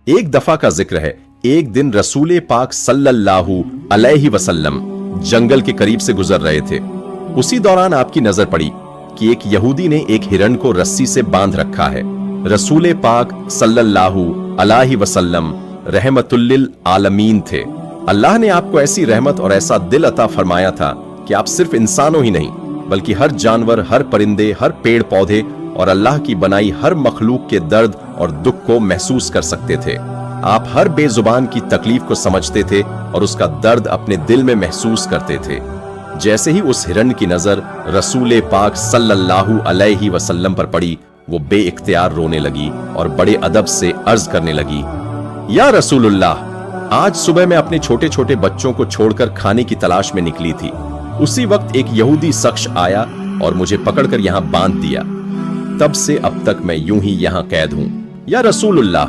एक दफा का जिक्र है, एक दिन रसूल पाक सल्लल्लाहु अलैहि वसल्लम जंगल के करीब से गुजर रहे थे। उसी दौरान आपकी नजर पड़ी कि एक यहूदी ने एक हिरण को रस्सी से बांध रखा है। रसूल पाक सल्लल्लाहु अलैहि वसल्लम रहमतुल लिल आलमीन थे। अल्लाह ने आपको ऐसी रहमत और ऐसा दिल अता फरमाया था कि आप सिर्फ इंसानों ही नहीं बल्कि हर जानवर, हर परिंदे, हर पेड़ पौधे और अल्लाह की बनाई हर मखलूक के दर्द और दुख को महसूस कर सकते थे। आप हर बेजुबान की तकलीफ को समझते थे और उसका दर्द अपने दिल में महसूस करते थे। जैसे ही उस हिरण की नजर रसूल पाक सल्लल्लाहु अलैहि वसल्लम पर पड़ी, वो बेइख्तियार रोने लगी और बड़े अदब से अर्ज करने लगी, या रसूलुल्लाह, आज सुबह मैं अपने छोटे छोटे बच्चों को छोड़कर खाने की तलाश में निकली थी। उसी वक्त एक यहूदी शख्स आया और मुझे पकड़कर यहां बांध दिया। तब से अब तक मैं यूं ही यहां कैद हूं। या रसूलुल्लाह,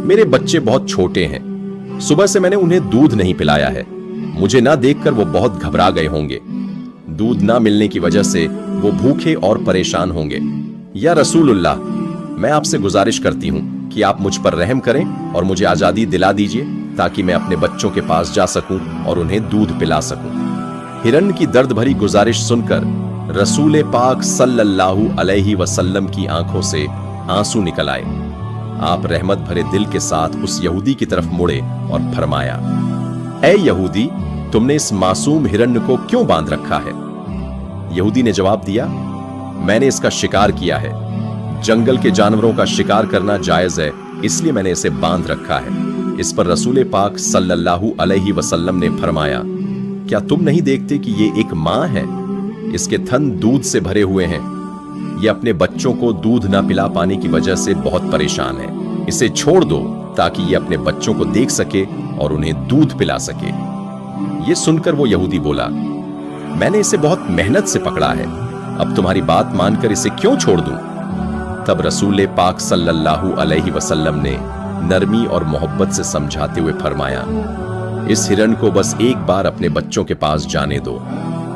मेरे बच्चे बहुत छोटे हैं। सुबह से मैंने उन्हें दूध नहीं पिलाया है। मुझे ना देखकर वो बहुत घबरा गए होंगे। दूध ना मिलने की वजह से वो भूखे और परेशान होंगे। या रसूलुल्लाह, मैं आपसे गुजारिश करती हूं कि आप मुझ पर रहम करें और मुझे आजादी दिला दीजिए ताकि मैं अपने बच्चों के पास जा सकूं और उन्हें दूध पिला सकूं। हिरण की दर्द भरी गुजारिश सुनकर रसूल पाक सल्लल्लाहु अलैहि वसल्लम की आंखों से आंसू निकल आए। आप रहमत भरे दिल के साथ उस यहूदी की तरफ मुड़े और फरमाया, ऐ यहूदी, तुमने इस मासूम हिरण को क्यों बांध रखा है? यहूदी ने जवाब दिया, मैंने इसका शिकार किया है। जंगल के जानवरों का शिकार करना जायज है, इसलिए मैंने इसे बांध रखा है। इस पर रसूल पाक सल्लल्लाहु अलैहि वसल्लम ने फरमाया, क्या तुम नहीं देखते कि ये एक मां है? इसके थन दूध से भरे हुए हैं। ये अपने बच्चों को दूध ना पिला पाने की वजह से बहुत परेशान है। इसे छोड़ दो ताकि ये अपने बच्चों को देख सके और उन्हें दूध पिला सके। ये सुनकर वो यहूदी बोला, मैंने इसे बहुत मेहनत से पकड़ा है, अब तुम्हारी बात मानकर इसे क्यों छोड़ दूं? तब रसूल पाक सल्लल्लाहु अलैहि वसल्लम ने नरमी और मोहब्बत से समझाते हुए फरमाया, इस हिरण को बस एक बार अपने बच्चों के पास जाने दो।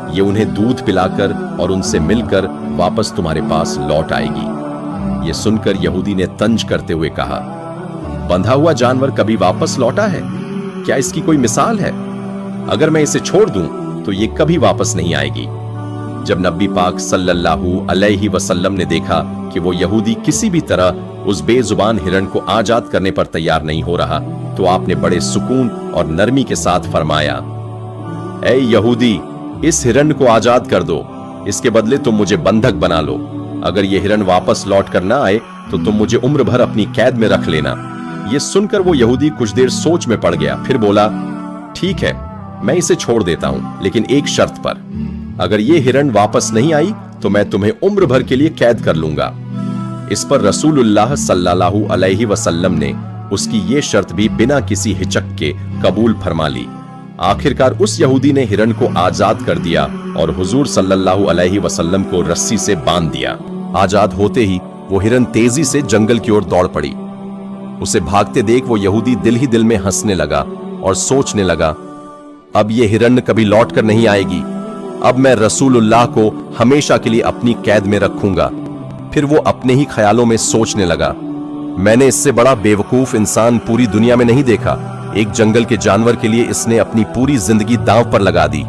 ये उन्हें दूध पिलाकर और उनसे मिलकर वापस तुम्हारे पास लौट आएगी। ये सुनकर यहूदी ने तंज करते हुए कहा, बंधा हुआ जानवर कभी वापस लौटा है? क्या इसकी कोई मिसाल है? अगर मैं इसे छोड़ दूं तो ये कभी वापस नहीं आएगी। जब नबी पाक सल्लल्लाहु अलैहि वसल्लम ने देखा कि वो यहूदी किसी भी तरह उस बेजुबान हिरण को आजाद करने पर तैयार नहीं हो रहा, तो आपने बड़े सुकून और नरमी के साथ फरमाया, ऐ यहूदी, इस हिरण को आजाद कर दो। इसके बदले तुम मुझे बंधक बना लो। अगर ये हिरण वापस लौट कर ना आए तो तुम मुझे उम्र भर अपनी कैद में रख लेना। ये सुनकर वो यहूदी कुछ देर सोच में पड़ गया, फिर बोला, ठीक है, मैं इसे छोड़ देता हूं, लेकिन एक शर्त पर। अगर ये हिरण वापस नहीं आई तो मैं तुम्हें उम्र भर के लिए कैद कर लूंगा। इस पर रसूलुल्लाह सल्लल्लाहु अलैहि वसल्लम ने उसकी ये शर्त भी बिना किसी हिचक के कबूल फरमा ली। आखिरकार उस यहूदी ने हिरण को आजाद कर दिया और हुजूर सल्लल्लाहु अलैहि वसल्लम को रस्सी से बांध दिया। आजाद होते ही वो हिरण तेजी से जंगल की ओर दौड़ पड़ी। उसे भागते देख वो यहूदी दिल ही दिल में हंसने लगा और सोचने लगा, अब ये हिरण कभी लौट कर नहीं आएगी। अब मैं रसूलुल्लाह को हमेशा के लिए अपनी कैद में रखूंगा। फिर वो अपने ही ख्यालों में सोचने लगा, मैंने इससे बड़ा बेवकूफ इंसान पूरी दुनिया में नहीं देखा। एक जंगल के जानवर के लिए इसने अपनी पूरी जिंदगी दांव पर लगा दी।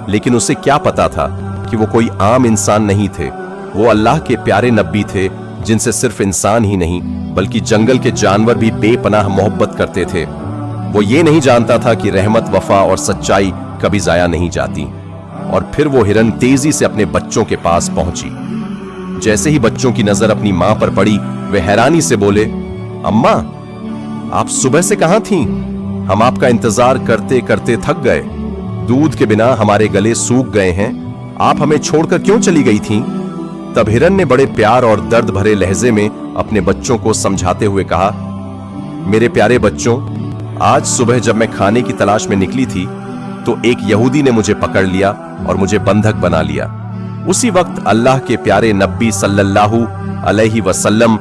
लेकिन उसे क्या पता था कि वो कोई आम इंसान नहीं थे। वो अल्लाह के प्यारे नबी थे, जिनसे सिर्फ इंसान ही नहीं बल्कि जंगल के जानवर भी बेपनाह मोहब्बत करते थे। वो ये नहीं जानता था कि रहमत, वफा और सच्चाई कभी जाया नहीं जाती। और फिर वो हिरण तेजी से अपने बच्चों के पास पहुंची। जैसे ही बच्चों की नजर अपनी मां पर पड़ी, वे हैरानी से बोले, अम्मा, आप सुबह से कहां थीं? हम आपका इंतजार करते करते थक गए। दूध के बिना हमारे गले सूख गए हैं। आप हमें छोड़कर क्यों चली गई थीं? तब हिरण ने बड़े प्यार और दर्द भरे लहजे में अपने बच्चों को समझाते हुए कहा, मेरे प्यारे बच्चों, आज सुबह जब मैं खाने की तलाश में निकली थी तो एक यहूदी ने मुझे पकड़ लिया और मुझे बंधक बना लिया। उसी वक्त अल्लाह के प्यारे नबी सल्लल्लाहु अलैहि वसल्लम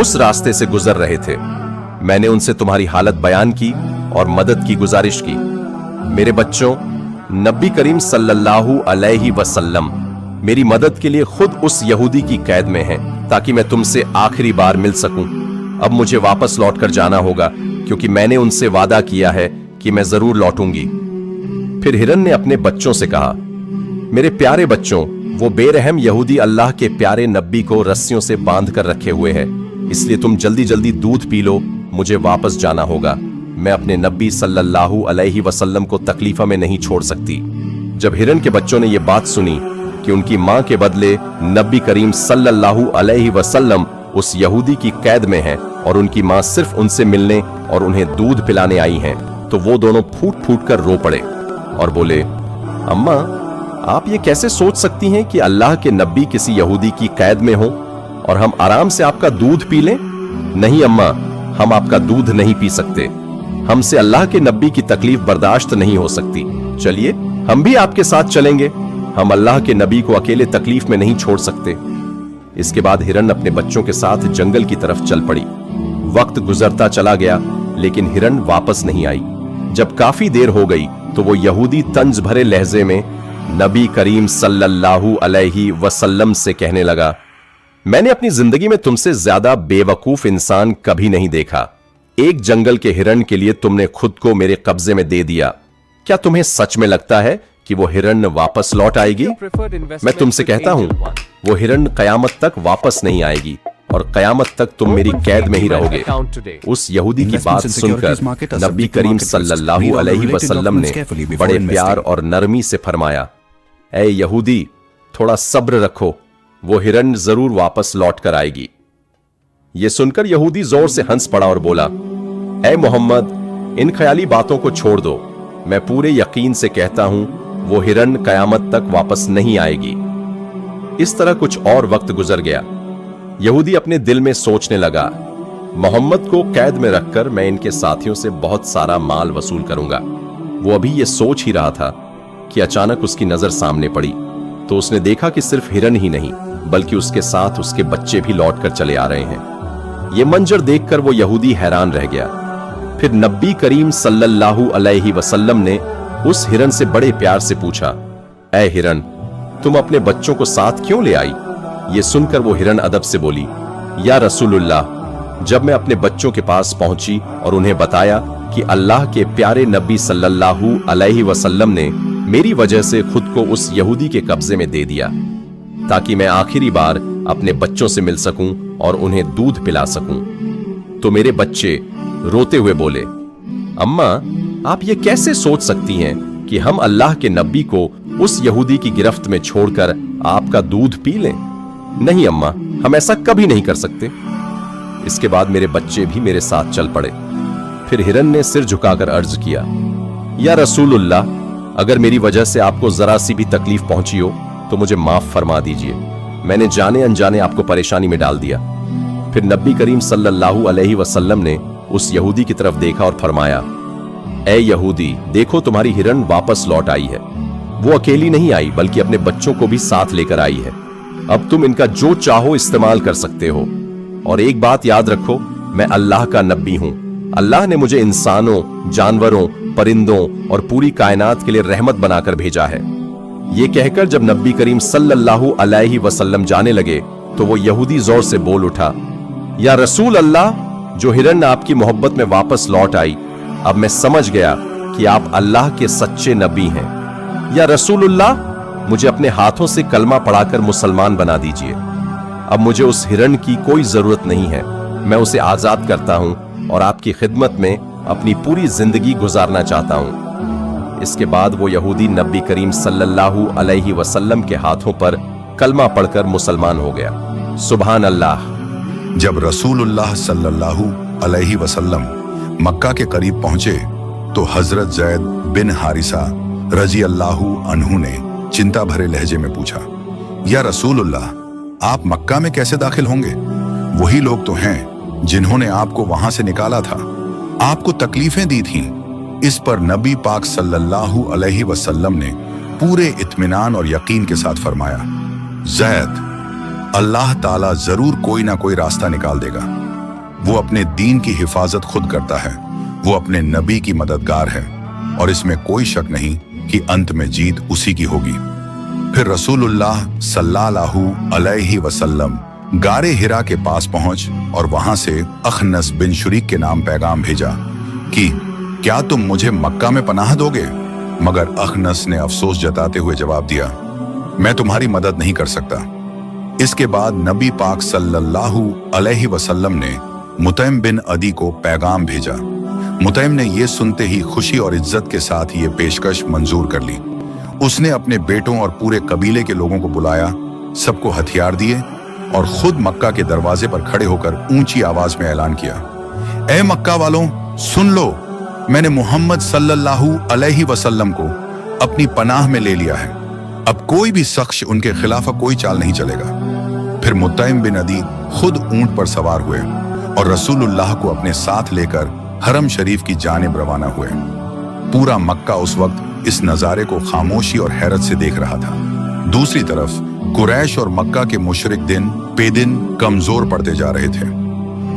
उस रास्ते से गुजर रहे थे। मैंने उनसे तुम्हारी हालत बयान की और मदद की गुजारिश की। मेरे बच्चों, नबी करीम सल्लल्लाहु अलैहि वसल्लम मेरी मदद के लिए खुद उस यहूदी की कैद में हैं ताकि मैं तुमसे आखिरी बार मिल सकूं। अब मुझे वापस लौट कर जाना होगा, क्योंकि मैंने उनसे वादा किया है कि मैं जरूर लौटूंगी। फिर हिरन ने अपने बच्चों से कहा, मेरे प्यारे बच्चों, वो बेरहम यहूदी अल्लाह के प्यारे नबी को रस्सियों से बांध कर रखे हुए हैं, इसलिए तुम जल्दी जल्दी दूध पी लो, मुझे वापस जाना होगा। मैं अपने नबी सल्लल्लाहु अलैहि वसल्लम को तकलीफा में नहीं छोड़ सकती। जब हिरन के बच्चों ने यह बात सुनी कि उनकी मां के बदले नबी करीम सल्लल्लाहु अलैहि वसल्लम उस यहूदी की कैद में हैं और उनकी मां सिर्फ उनसे मिलने और उन्हें दूध पिलाने आई हैं, तो वो दोनों फूट फूट कर रो पड़े और बोले, अम्मा, आप ये कैसे सोच सकती हैं कि अल्लाह के नबी किसी यहूदी की कैद में हो और हम आराम से आपका दूध पी लें? नहीं अम्मा, हम आपका दूध नहीं पी सकते। हमसे अल्लाह के नबी की तकलीफ बर्दाश्त नहीं हो सकती। चलिए, हम भी आपके साथ चलेंगे। हम अल्लाह के नबी को अकेले तकलीफ में नहीं छोड़ सकते। इसके बाद हिरन अपने बच्चों के साथ जंगल की तरफ चल पड़ी। वक्त गुजरता चला गया, लेकिन हिरन वापस नहीं आई। जब काफी देर हो गई तो वो यहूदी तंज भरे लहजे में नबी करीम सल्लल्लाहु अलैहि वसल्लम से कहने लगा, मैंने अपनी जिंदगी में तुमसे ज्यादा बेवकूफ इंसान कभी नहीं देखा। एक जंगल के हिरन के लिए तुमने खुद को मेरे कब्जे में दे दिया। क्या तुम्हें सच में लगता है कि वो हिरन वापस लौट आएगी? मैं तुमसे कहता हूं, वो हिरन कयामत तक वापस नहीं आएगी और कयामत तक तुम मेरी कैद में ही रहोगे। उस यहूदी की बात सुनकर नबी करीम सल्लल्लाहु अलैहि वसल्लम ने बड़े प्यार और नरमी से फरमाया, ऐ यहूदी, थोड़ा सब्र रखो, वो हिरन जरूर वापस लौट कर आएगी। यह सुनकर यहूदी जोर से हंस पड़ा और बोला, ऐ मोहम्मद, इन ख्याली बातों को छोड़ दो। मैं पूरे यकीन से कहता हूं, वो हिरन कयामत तक वापस नहीं आएगी। इस तरह कुछ और वक्त गुजर गया। यहूदी अपने दिल में सोचने लगा, मोहम्मद को कैद में रखकर मैं इनके साथियों से बहुत सारा माल वसूल करूंगा। वो अभी ये सोच ही रहा था कि अचानक उसकी नजर सामने पड़ी, तो उसने देखा कि सिर्फ हिरन ही नहीं बल्कि उसके साथ उसके बच्चे भी लौट कर चले आ रहे हैं। ये मंजर देखकर वो यहूदी हैरान रह गया। फिर नबी करीम सल्लल्लाहु अलैहि वसल्लम ने उस हिरन से बड़े प्यार से पूछा, ऐ हिरन, तुम अपने बच्चों को साथ क्यों ले आई? ये सुनकर वो हिरन अदब से बोली, या रसूलुल्लाह, जब मैं अपने बच्चों के पास पहुंची और उन्हें बताया कि अल्लाह के प्यारे नबी सल्लल्लाहु अलैहि वसल्लम ने मेरी वजह से खुद को उस यहूदी के कब्जे में दे दिया ताकि मैं आखिरी बार अपने बच्चों से मिल सकूं और उन्हें दूध पिला सकूं, तो मेरे बच्चे रोते हुए बोले, अम्मा, आप ये कैसे सोच सकती हैं कि हम अल्लाह के नबी को उस यहूदी की गिरफ्त में छोड़कर आपका दूध पी लें? नहीं अम्मा, हम ऐसा कभी नहीं कर सकते। इसके बाद मेरे बच्चे भी मेरे साथ चल पड़े। फिर हिरन ने सिर झुकाकर अर्ज किया, या रसूलुल्लाह, अगर मेरी वजह से आपको जरा सी भी तकलीफ पहुंची हो तो मुझे माफ फरमा दीजिए। मैंने जाने अनजाने आपको परेशानी में डाल दिया। फिर नबी करीम सल्लल्लाहु अलैहि वसल्लम ने उस यहूदी की तरफ देखा और फरमाया, ऐ यहूदी, देखो तुम्हारी हिरन वापस लौट आई है। वो अकेली नहीं आई बल्कि अपने बच्चों को भी साथ लेकर आई है। अब तुम इनका जो चाहो इस्तेमाल कर सकते हो। और एक बात याद रखो, मैं अल्लाह का नबी हूं। अल्लाह ने मुझे इंसानों, जानवरों, परिंदों और पूरी कायनात के लिए रहमत बनाकर भेजा है। ये कहकर जब नबी करीम सल्लल्लाहु अलैहि वसल्लम जाने लगे तो वो यहूदी जोर से बोल उठा, या रसूल अल्लाह, जो हिरन आपकी मोहब्बत में वापस लौट आई, अब मैं समझ गया कि आप अल्लाह के सच्चे नबी हैं। या रसूलुल्लाह, मुझे अपने हाथों से कलमा पढ़ाकर मुसलमान बना दीजिए। अब मुझे उस हिरन की कोई जरूरत नहीं है। मैं उसे आजाद करता हूं और आपकी खिदमत में अपनी पूरी जिंदगी गुजारना चाहता हूं। इसके बाद वो यहूदी नबी करीम सल्लल्लाहु अलैहि वसल्लम के हाथों पर कलमा पढ़कर मुसलमान हो गया। सुभान अल्लाह। जब रसूलुल्लाह सल्लल्लाहु अलैहि वसल्लम मक्का के करीब पहुंचे तो हजरत जैद बिन हारिसा रजी अल्लाहु अन्हु ने चिंता भरे लहजे में पूछा, या रसूलुल्लाह, आप मक्का में कैसे दाखिल होंगे? वही लोग तो हैं जिन्होंने आपको वहां से निकाला था, आपको तकलीफें दी थीं। इस पर नबी पाक सल्लल्लाहु अलैहि वसल्लम ने पूरे इत्मीनान और यकीन के साथ फरमाया, जैद, अल्लाह ताला जरूर कोई ना कोई रास्ता निकाल देगा। वो अपने दीन की हिफाजत खुद करता है, वो अपने नबी की मददगार है और इसमें कोई शक नहीं कि अंत में जीत उसी की होगी। फिर रसूलुल्लाह सल्लल्लाहु अलैहि वसल्लम गारे हिरा के पास पहुंच और वहां से अखनस बिन शुरीक के नाम पैगाम भेजा कि क्या तुम मुझे मक्का में पनाह दोगे? मगर अखनस ने अफसोस जताते हुए जवाब दिया, मैं तुम्हारी मदद नहीं कर सकता। इसके बाद नबी पाक सल्लल्लाहु अलैहि वसल्लम ने मुतैम बिन अदी को पैगाम भेजा। मुतैम ने यह सुनते ही खुशी और इज्जत के साथ ये पेशकश मंजूर कर ली। उसने अपने बेटों और पूरे कबीले के लोगों को बुलाया, सबको हथियार दिए और खुद मक्का के दरवाजे पर खड़े होकर ऊंची आवाज में ऐलान किया, ए मक्का वालों, सुन लो, मैंने मोहम्मद सल्लल्लाहु अलैहि वसल्लम को अपनी पनाह में ले लिया है। अब कोई भी शख्स उनके खिलाफ कोई चाल नहीं चलेगा। फिर मुतैम बिन अदी खुद ऊंट पर सवार हुए और रसूलुल्लाह को अपने साथ लेकर हरम शरीफ की जानिब रवाना हुए। पूरा मक्का उस वक्त इस नजारे को खामोशी और हैरत से देख रहा था। दूसरी तरफ कुरैश और मक्का के मुशरिक दिन पे दिन कमजोर पड़ते जा रहे थे।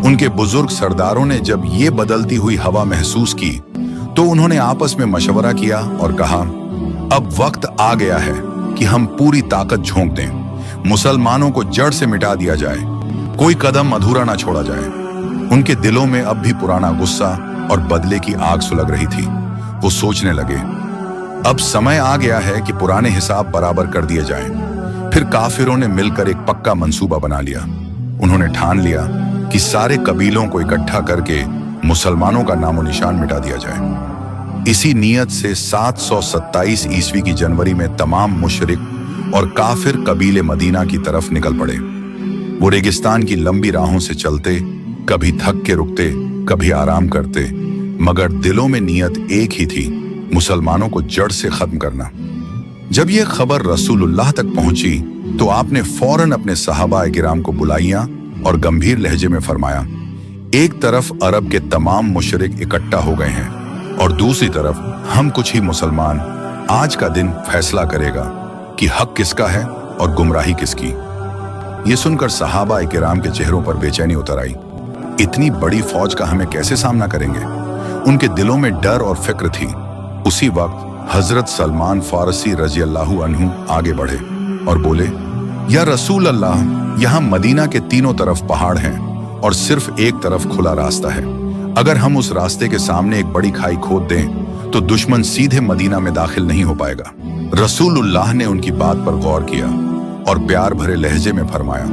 उनके बुजुर्ग सरदारों ने जब ये बदलती हुई हवा महसूस की तो उन्होंने आपस में मशवरा किया और कहा, अब वक्त आ गया है कि हम पूरी ताकत झोंक दें, मुसलमानों को जड़ से मिटा दिया जाए, कोई कदम अधूरा ना छोड़ा जाए। उनके दिलों में अब भी पुराना गुस्सा और बदले की आग सुलग रही थी। वो सोचने लगे, अब समय आ गया है कि पुराने हिसाब बराबर कर दिए जाएं। फिर काफिरों ने मिलकर एक पक्का मंसूबा बना लिया। उन्होंने ठान लिया कि सारे कबीलों को इकट्ठा करके मुसलमानों का नामो निशान मिटा दिया जाए। इसी नीयत से 727 ईस्वी की जनवरी में तमाम मुशरिक और काफिर कबीले मदीना की तरफ निकल पड़े। वो रेगिस्तान की लंबी राहों से चलते, कभी थक के रुकते, कभी आराम करते, मगर दिलों में नीयत एक ही थी, मुसलमानों को जड़ से खत्म करना। जब यह खबर रसूलुल्लाह तक पहुंची तो आपने फौरन अपने सहाबा किराम को बुलाइया और गंभीर लहजे में फरमाया, एक तरफ अरब के तमाम मुशरिक इकट्ठा हो गए हैं और दूसरी तरफ हम कुछ ही मुसलमान। आज का दिन फैसला करेगा कि हक किसका है और गुमराही किसकी। ये सुनकर सहाबा किराम के चेहरों पर बेचैनी उतर आई। इतनी बड़ी फौज का हमें कैसे सामना करेंगे? उनके दिलों में डर और फिक्र थी। उसी वक्त हजरत सलमान फारसी रजी अल्लाहु अन्हु आगे बढ़े और बोले, या रसूल अल्लाह, यहाँ मदीना के तीनों तरफ पहाड़ हैं और सिर्फ एक तरफ खुला रास्ता है। अगर हम उस रास्ते के सामने एक बड़ी खाई खोद दें तो दुश्मन सीधे मदीना में दाखिल नहीं हो पाएगा। रसूलुल्लाह ने उनकी बात पर गौर किया और प्यार भरे लहजे में फरमाया,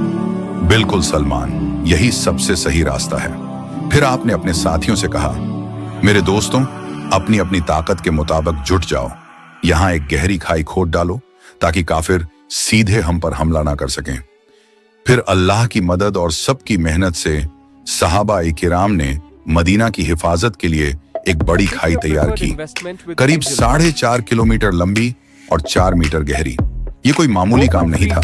बिल्कुल सलमान, यही सबसे सही रास्ता है। फिर आपने अपने साथियों से कहा, मेरे दोस्तों, अपनी अपनी ताकत के मुताबिक जुट जाओ, यहां एक गहरी खाई खोद डालो ताकि काफिर सीधे हम पर हमला ना कर सकें। फिर अल्लाह की मदद और सबकी मेहनत से सहाबा किराम ने मदीना की हिफाजत के लिए एक बड़ी खाई तैयार की, करीब 4.5 किलोमीटर लंबी और 4 मीटर गहरी। ये कोई मामूली काम नहीं था,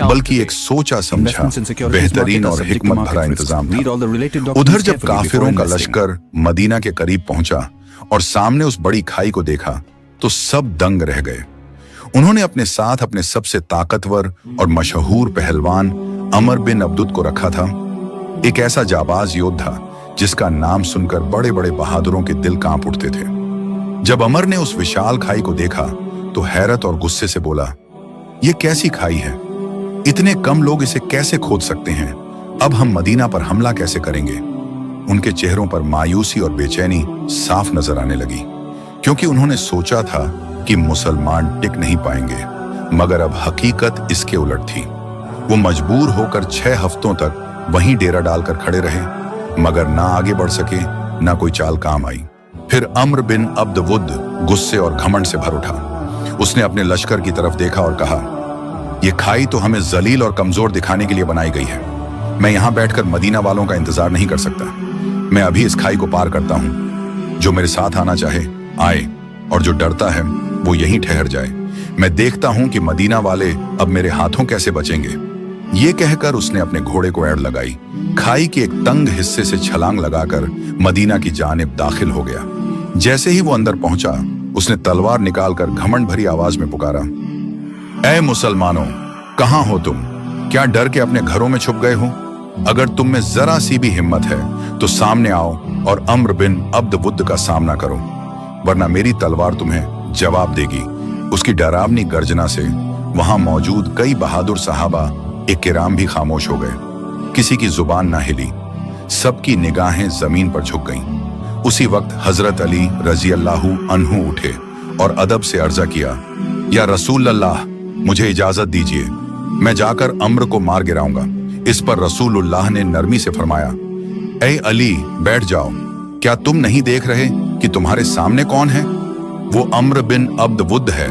बल्कि एक सोचा समझा बेहतरीन और हिकमत भरा इंतजाम था। उधर जब काफिरों का लश्कर मदीना के करीब पहुंचा और सामने उस बड़ी खाई को देखा तो सब दंग रह गए। उन्होंने अपने साथ अपने सबसे ताकतवर और मशहूर पहलवान अमर बिन अब्दुद को रखा था, एक ऐसा जाबाज योद्धा जिसका नाम सुनकर बड़े बड़े बहादुरों के दिल कांप उठते थे। जब अमर ने उस विशाल खाई को देखा तो हैरत और गुस्से से बोला, ये कैसी खाई है? इतने कम लोग इसे कैसे खोद सकते हैं? अब हम मदीना पर हमला कैसे करेंगे? उनके चेहरों पर मायूसी और बेचैनी साफ नजर आने लगी, क्योंकि उन्होंने सोचा था कि मुसलमान टिक नहीं पाएंगे, मगर अब हकीकत इसके उलट थी। वो मजबूर होकर 6 हफ्तों तक वहीं डेरा डालकर खड़े रहे, मगर ना आगे बढ़ सके, ना कोई चाल काम आई। फिर अम्र बिन अब्द वुद गुस्से और घमंड से भर उठा। उसने अपने लश्कर की तरफ देखा और कहा, यह खाई तो हमें जलील और कमजोर दिखाने के लिए बनाई गई है। मैं यहां बैठकर मदीना वालों का इंतजार नहीं कर सकता। मैं अभी इस खाई को पार करता हूं। जो मेरे साथ आना चाहे आए, और जो डरता है वो यहीं ठहर जाए। मैं देखता हूं कि मदीना वाले अब मेरे हाथों कैसे बचेंगे। ये कहकर उसने अपने घोड़े को एड़ लगाई, खाई के एक तंग हिस्से से छलांग लगाकर मदीना की जानिब दाखिल हो गया। जैसे ही वो अंदर पहुंचा, उसने तलवार निकालकर घमंड भरी आवाज में पुकारा, ऐ मुसलमानों, कहां हो तुम? क्या डर के अपने घरों में छुप गए हो? अगर तुम में जरा सी भी हिम्मत है तो सामने आओ और अम्र बिन अब्द वुद का सामना करो, वरना मेरी तलवार तुम्हें जवाब देगी। उसकी डरावनी गर्जना से वहां मौजूद कई बहादुर सहाबा किराम भी खामोश हो गए। किसी की जुबान ना हिली, सबकी निगाहें जमीन पर झुक गईं। उसी वक्त हजरत अली रजी अल्लाहु अन्हु उठे और अदब से अर्जा किया, या रसूल अल्लाह, मुझे इजाजत दीजिए, मैं जाकर अम्र को मार गिराऊंगा। इस पर रसूलुल्लाह ने नरमी से फरमाया, ए अली, बैठ जाओ, क्या तुम नहीं देख रहे कि तुम्हारे सामने कौन है? वो अम्र बिन अब्द वुद्द है,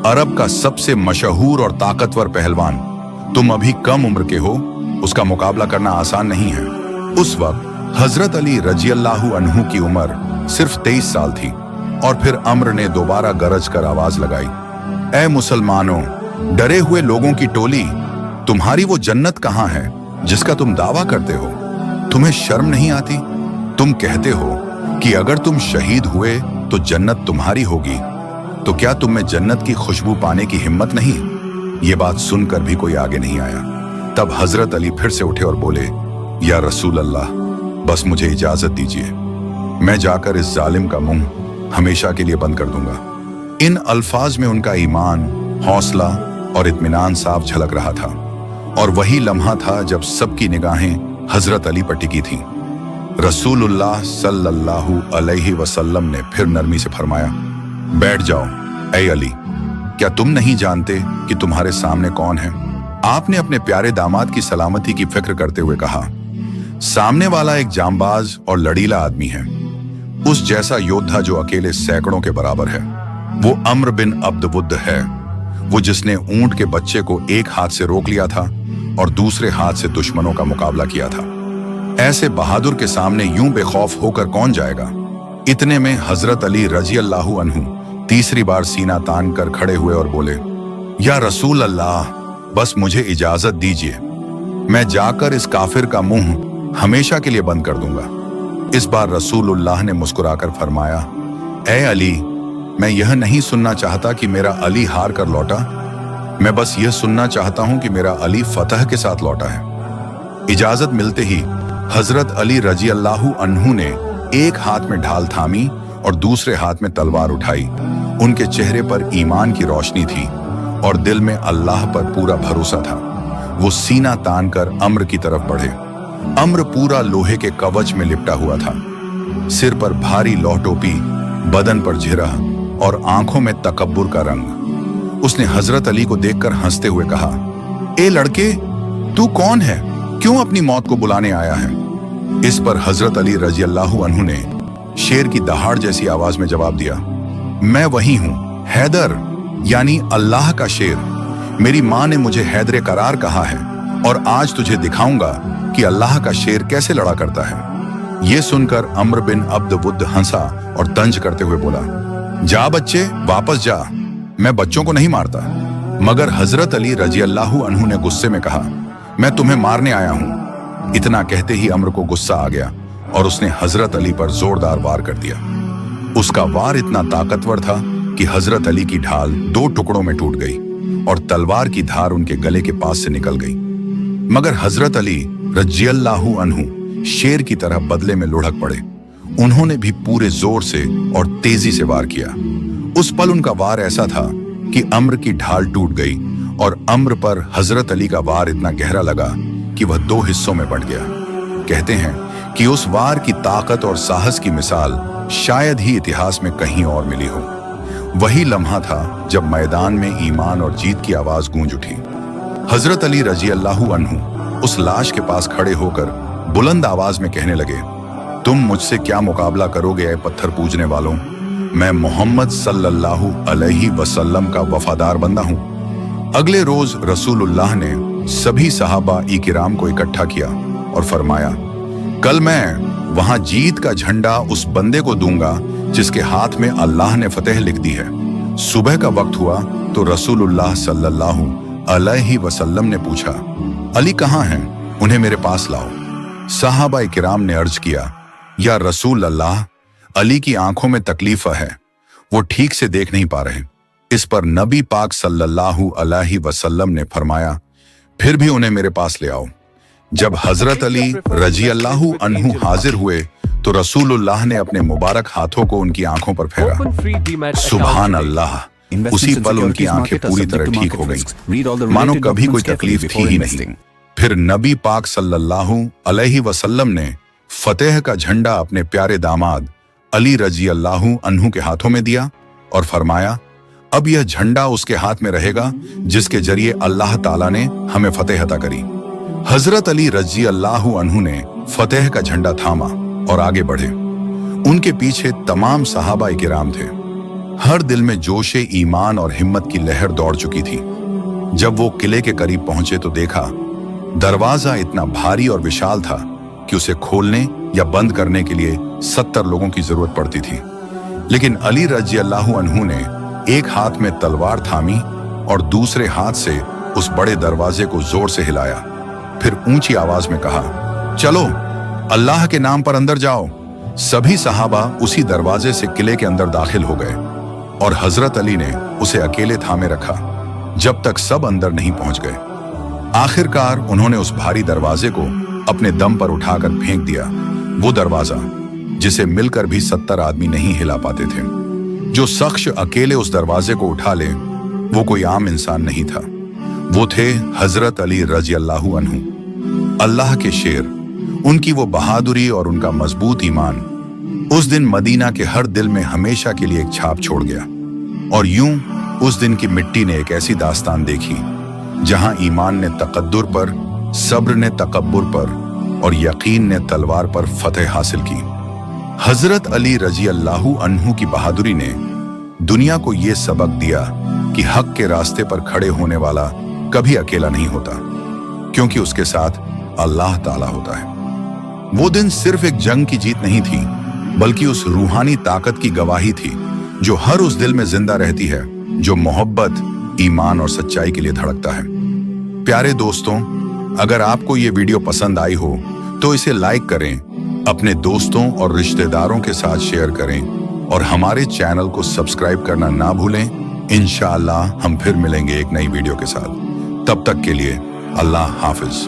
अरब का सबसे मशहूर और ताकतवर पहलवान। तुम अभी कम उम्र के हो, उसका मुकाबला करना आसान नहीं है। उस वक्त हजरत अली रजी अल्लाहु अन्हु की उम्र सिर्फ 23 साल थी। और फिर अम्र ने दोबारा गरज कर आवाज लगाई, ए मुसलमानों, डरे हुए लोगों की टोली, तुम्हारी वो जन्नत कहाँ है जिसका तुम दावा करते हो? तुम्हें शर्म नहीं आती? तुम कहते हो कि अगर तुम शहीद हुए तो जन्नत तुम्हारी होगी, तो क्या तुम में जन्नत की खुशबू पाने की हिम्मत नहीं? ये बात सुनकर भी कोई आगे नहीं आया। तब हजरत अली फिर से उठे और बोले, या रसूल अल्लाह, बस मुझे इजाजत दीजिए, मैं जाकर इस जालिम का मुंह हमेशा के लिए बंद कर दूंगा। इन अल्फाज में उनका ईमान, हौसला और इत्मीनान साफ झलक रहा था। और वही लम्हा था जब सबकी निगाहें हजरत अली पर टिकी थीं। रसूलुल्लाह सल्लल्लाहु अलैहि वसल्लम ने फिर नरमी से फरमाया, बैठ जाओ ए अली, क्या तुम नहीं जानते कि तुम्हारे सामने कौन है? आपने अपने प्यारे दामाद की सलामती की फिक्र करते हुए कहा, सामने वाला एक जांबाज और लड़ीला आदमी है, उस जैसा योद्धा जो अकेले सैकड़ों के बराबर है। वो अम्र बिन अब्द वुद्द है, वो जिसने ऊंट के बच्चे को एक हाथ से रोक लिया था और दूसरे हाथ से दुश्मनों का मुकाबला किया था। ऐसे बहादुर के सामने यूं बेखौफ होकर कौन जाएगा? इतने में हजरत अली रजी अल्लाहु अन्हु तीसरी बार सीना तान कर खड़े हुए और बोले, या रसूल अल्लाह, बस मुझे इजाजत दीजिए, मैं जाकर इस काफिर का मुंह हमेशा के लिए बंद कर दूंगा। इस बार रसूलुल्लाह ने मुस्कुराकर फरमाया, ए अली, मैं यह नहीं सुनना चाहता कि मेरा अली हार कर लौटा, मैं बस यह सुनना चाहता हूं कि मेरा अली फतह के साथ लौटा है। इजाजत मिलते ही हजरत अली रजी अल्लाहु अन्हु ने एक हाथ में ढाल थामी और दूसरे हाथ में तलवार उठाई। उनके चेहरे पर ईमान की रोशनी थी और दिल में अल्लाह पर पूरा भरोसा था। वो सीना तान कर अम्र की तरफ बढ़े। अम्र पूरा लोहे के कवच में लिपटा हुआ था, सिर पर भारी लौह टोपी, बदन पर झिरा और आंखों में तकब्बुर का रंग। उसने हजरत अली को देखकर हंसते हुए कहा, ए लड़के, तू कौन है? क्यों अपनी मौत को बुलाने आया है? इस पर हजरत अली रजी अल्लाहु अन्हु ने शेर की दहाड़ जैसी आवाज में जवाब दिया, मैं वही हूं, हैदर, यानी अल्लाह का शेर। मेरी माँ ने मुझे हैदर करार कहा है और आज तुझे दिखाऊंगा कि अल्लाह का शेर कैसे लड़ा करता है। ये सुनकर अम्र बिन अब्द वुद्द हंसा और तंज करते हुए बोला, जा बच्चे, वापस जा, मैं बच्चों को नहीं मारता। मगर हजरत अली रजी अल्लाहु अन्हु ने गुस्से में कहा, मैं तुम्हें मारने आया हूं। इतना कहते ही अम्र को गुस्सा आ गया और उसने हजरत अली पर जोरदार वार कर दिया। उसका वार इतना ताकतवर था कि हजरत अली की ढाल 2 टुकड़ों में टूट गई और तलवार की धार उनके गले के पास से निकल गई। मगर हजरत अली रज़ियल्लाहु अन्हु शेर की तरह बदले में लुढ़क पड़े। उन्होंने भी पूरे जोर से और तेजी से वार किया। उस पल उनका वार ऐसा था कि अम्र की ढाल टूट गई और अम्र पर हजरत अली का वार इतना गहरा लगा कि वह 2 हिस्सों में बंट गया। कहते हैं कि उस वार की ताकत और साहस की मिसाल शायद ही इतिहास में कहीं और मिली हो। वही लम्हा था जब मैदान में ईमान और जीत की आवाज गूंज उठी। हजरत अली रज़ियल्लाहु अन्हु उस लाश के पास खड़े होकर बुलंद आवाज में कहने लगे, तुम मुझसे क्या मुकाबला करोगे ऐ पत्थर पूजने वालों? मैं मोहम्मद सल्लल्लाहु अलैहि वसल्लम का वफादार बंदा हूं। अगले रोज रसूलुल्लाह ने सभी सहाबा इकराम को इकट्ठा किया और फरमाया, कल मैं वहां जीत का झंडा उस बंदे को दूंगा जिसके हाथ में अल्लाह ने फतेह लिख दी है। सुबह का वक्त हुआ तो रसूलुल्लाह सल्लल्लाहु अलैहि वसल्लम ने पूछा, अली कहाँ हैं? उन्हें मेरे पास लाओ। सहाबा इकराम ने अर्ज किया, या रसूल अल्लाह, अली की आंखों में तकलीफ है, वो ठीक से देख नहीं पा रहे। इस पर नबी पाक सल्लल्लाहु अलैहि वसल्लम ने फरमाया, फिर भी उन्हें मेरे पास ले आओ। जब हजरत अली रज़ियल्लाहु अन्हु हाजिर हुए तो रसूलुल्लाह ने अपने मुबारक हाथों को उनकी आंखों पर फेरा। सुभान अल्लाह, उसी पल उनकी आंखें पूरी तरह ठीक हो गईं, मानो कभी कोई तकलीफ थी ही नहीं। फिर नबी पाक सल्लल्लाहु अलैहि वसल्लम ने फतेह का झंडा अपने प्यारे दामाद अली रजी अल्लाहु अन्हु के हाथों में दिया और फरमाया, अब यह झंडा उसके हाथ में रहेगा जिसके जरिए अल्लाह ताला ने हमें फतेह अता करी। हजरत अली रजी अल्लाहु अन्हु ने फतेह का झंडा थामा और आगे बढ़े। उनके पीछे तमाम सहाबा किराम थे। हर दिल में जोशे ईमान और हिम्मत की लहर दौड़ चुकी थी। जब वो किले के करीब पहुंचे तो देखा दरवाजा इतना भारी और विशाल था कि उसे खोलने या बंद करने के लिए 70 लोगों की जरूरत पड़ती थी। लेकिन अली रजी अल्लाहु अन्हु ने एक हाथ में तलवार थामी और दूसरे हाथ से उस बड़े दरवाजे को जोर से हिलाया। फिर ऊंची आवाज में कहा, चलो अल्लाह के नाम पर अंदर जाओ। सभी सहाबा उसी दरवाजे से किले के अंदर दाखिल हो गए और हजरत अली ने उसे अकेले थामे रखा जब तक सब अंदर नहीं पहुंच गए। आखिरकार उन्होंने उस भारी दरवाजे को अपने दम पर उठाकर फेंक दिया। वो दरवाजा जिसे मिलकर भी 70 आदमी नहीं हिला पाते थे। जो शख्स अकेले उस दरवाजे को उठा ले वो कोई आम इंसान नहीं था, वो थे हजरत अली रजी अल्लाहु अन्हु, अल्लाह के शेर। उनकी वो बहादुरी और उनका मजबूत ईमान उस दिन मदीना के हर दिल में हमेशा के लिए एक छाप छोड़ गया। और यूं उस दिन की मिट्टी ने एक ऐसी दास्तान देखी जहां ईमान ने तकद्दुर पर, सब्र ने तकब्बुर पर और यकीन ने तलवार पर फतेह हासिल की। हजरत अली रजी अल्लाहु अन्हु की बहादुरी ने दुनिया को यह सबक दिया कि हक के रास्ते पर खड़े होने वाला कभी अकेला नहीं होता, क्योंकि उसके साथ अल्लाह ताला होता है। वो दिन सिर्फ एक जंग की जीत नहीं थी, बल्कि उस रूहानी ताकत की गवाही थी जो हर उस दिल में जिंदा रहती है जो मोहब्बत, ईमान और सच्चाई के लिए धड़कता है। प्यारे दोस्तों, अगर आपको ये वीडियो पसंद आई हो तो इसे लाइक करें, अपने दोस्तों और रिश्तेदारों के साथ शेयर करें और हमारे चैनल को सब्सक्राइब करना ना भूलें। इंशाअल्लाह हम फिर मिलेंगे एक नई वीडियो के साथ। तब तक के लिए अल्लाह हाफिज।